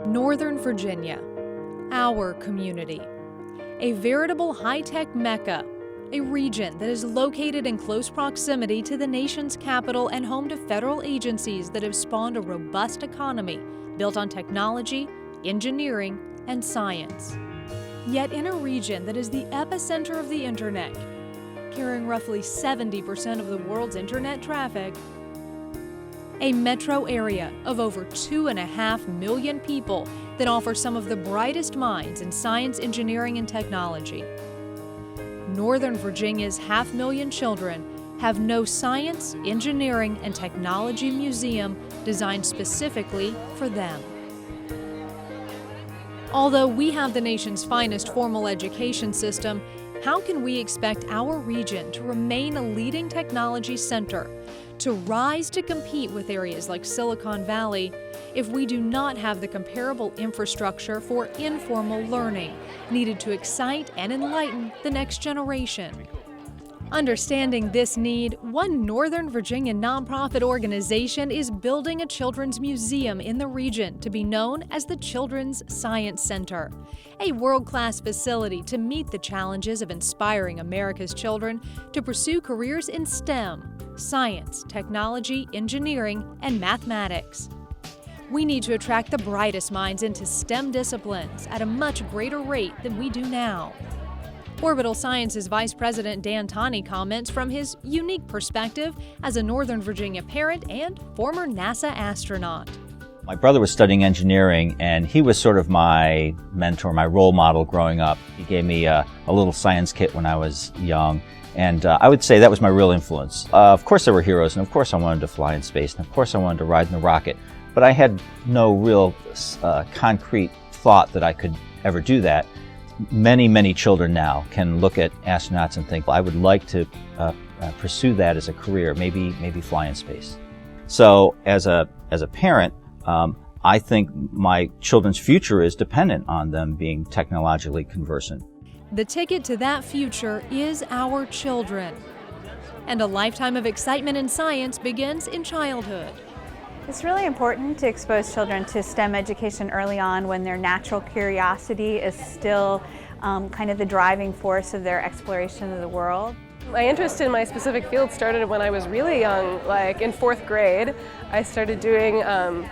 Northern Virginia, our community, a veritable high-tech mecca, a region that is located in close proximity to the nation's capital and home to federal agencies that have spawned a robust economy built on technology, engineering, and science. Yet in a region that is the epicenter of the internet, carrying roughly 70% of the world's internet traffic, a metro area of over 2.5 million people that offers some of the brightest minds in science, engineering, and technology. Northern Virginia's 500,000 children have no science, engineering, and technology museum designed specifically for them. Although we have the nation's finest formal education system, how can we expect our region to remain a leading technology center, to rise to compete with areas like Silicon Valley, if we do not have the comparable infrastructure for informal learning needed to excite and enlighten the next generation? Understanding this need, one Northern Virginia nonprofit organization is building a children's museum in the region to be known as the Children's Science Center, a world-class facility to meet the challenges of inspiring America's children to pursue careers in STEM, science, technology, engineering, and mathematics. We need to attract the brightest minds into STEM disciplines at a much greater rate than we do now. Orbital Sciences Vice President Dan Tani comments from his unique perspective as a Northern Virginia parent and former NASA astronaut. My brother was studying engineering, and he was sort of my mentor, my role model growing up. He gave me a little science kit when I was young, and I would say that was my real influence. Of course there were heroes, and of course I wanted to fly in space, and of course I wanted to ride in the rocket, but I had no real concrete thought that I could ever do that. Many children now can look at astronauts and think, well, I would like to pursue that as a career, maybe fly in space. So as a parent, I think my children's future is dependent on them being technologically conversant. The ticket to that future is our children. And a lifetime of excitement in science begins in childhood. It's really important to expose children to STEM education early on when their natural curiosity is still kind of the driving force of their exploration of the world. My interest in my specific field started when I was really young, like in 4th grade. I started doing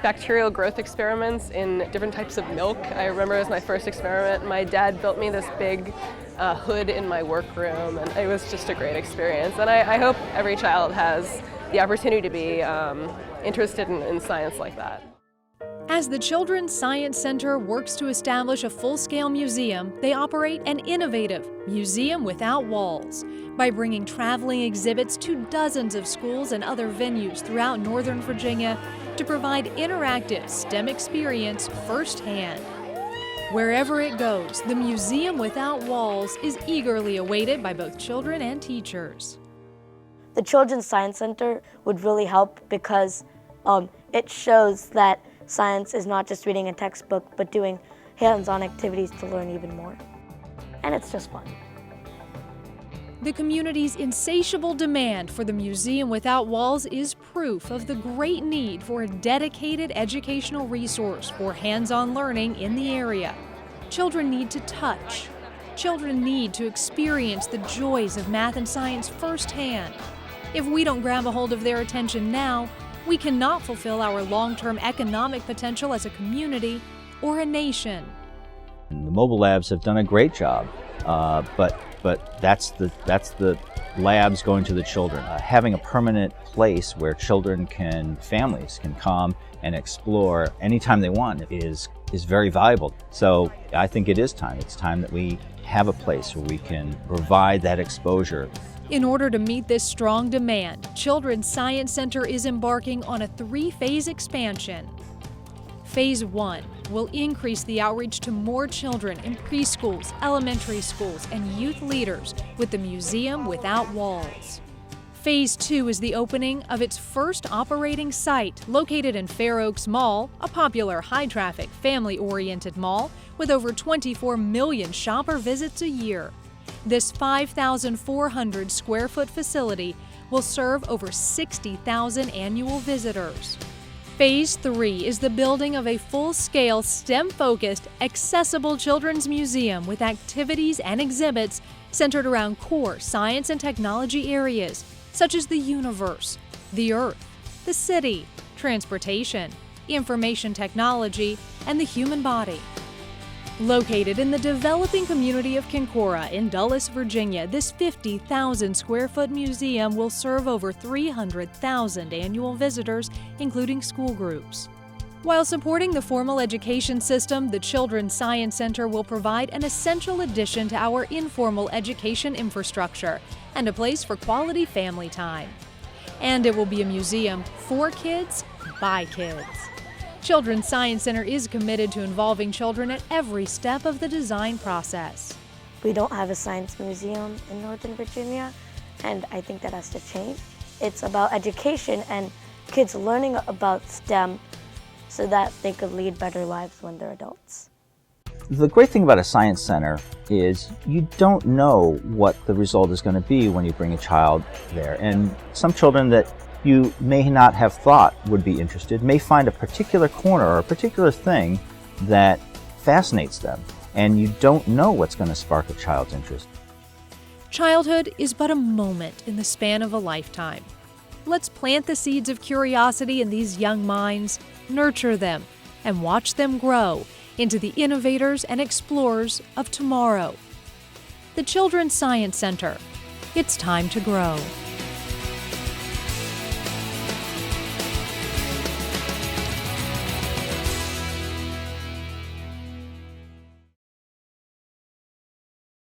bacterial growth experiments in different types of milk. I remember it was my first experiment. My dad built me this big hood in my workroom, and it was just a great experience. And I hope every child has the opportunity to be interested in science like that. As the Children's Science Center works to establish a full-scale museum, they operate an innovative Museum Without Walls by bringing traveling exhibits to dozens of schools and other venues throughout Northern Virginia to provide interactive STEM experience firsthand. Wherever it goes, the Museum Without Walls is eagerly awaited by both children and teachers. The Children's Science Center would really help because it shows that science is not just reading a textbook, but doing hands-on activities to learn even more. And it's just fun. The community's insatiable demand for the Museum Without Walls is proof of the great need for a dedicated educational resource for hands-on learning in the area. Children need to touch. Children need to experience the joys of math and science firsthand. If we don't grab a hold of their attention now, we cannot fulfill our long-term economic potential as a community or a nation. The mobile labs have done a great job, but that's the labs going to the children. Having a permanent place where families can come and explore anytime they want is very valuable. So I think it is time. It's time that we have a place where we can provide that exposure. In order to meet this strong demand, Children's Science Center is embarking on a 3-phase expansion. Phase 1 will increase the outreach to more children in preschools, elementary schools, and youth leaders with the Museum Without Walls. Phase 2 is the opening of its first operating site, located in Fair Oaks Mall, a popular high-traffic, family-oriented mall with over 24 million shopper visits a year. This 5,400 square foot facility will serve over 60,000 annual visitors. Phase 3 is the building of a full-scale, STEM-focused, accessible children's museum with activities and exhibits centered around core science and technology areas such as the universe, the earth, the city, transportation, information technology, and the human body. Located in the developing community of Kincora in Dulles, Virginia, this 50,000 square foot museum will serve over 300,000 annual visitors, including school groups. While supporting the formal education system, the Children's Science Center will provide an essential addition to our informal education infrastructure and a place for quality family time. And it will be a museum for kids, by kids. Children's Science Center is committed to involving children at every step of the design process. We don't have a science museum in Northern Virginia, and I think that has to change. It's about education and kids learning about STEM so that they could lead better lives when they're adults. The great thing about a science center is you don't know what the result is going to be when you bring a child there. And some children that you may not have thought would be interested may find a particular corner or a particular thing that fascinates them, and you don't know what's going to spark a child's interest. Childhood is but a moment in the span of a lifetime. Let's plant the seeds of curiosity in these young minds, nurture them, and watch them grow into the innovators and explorers of tomorrow. The Children's Science Center. It's time to grow.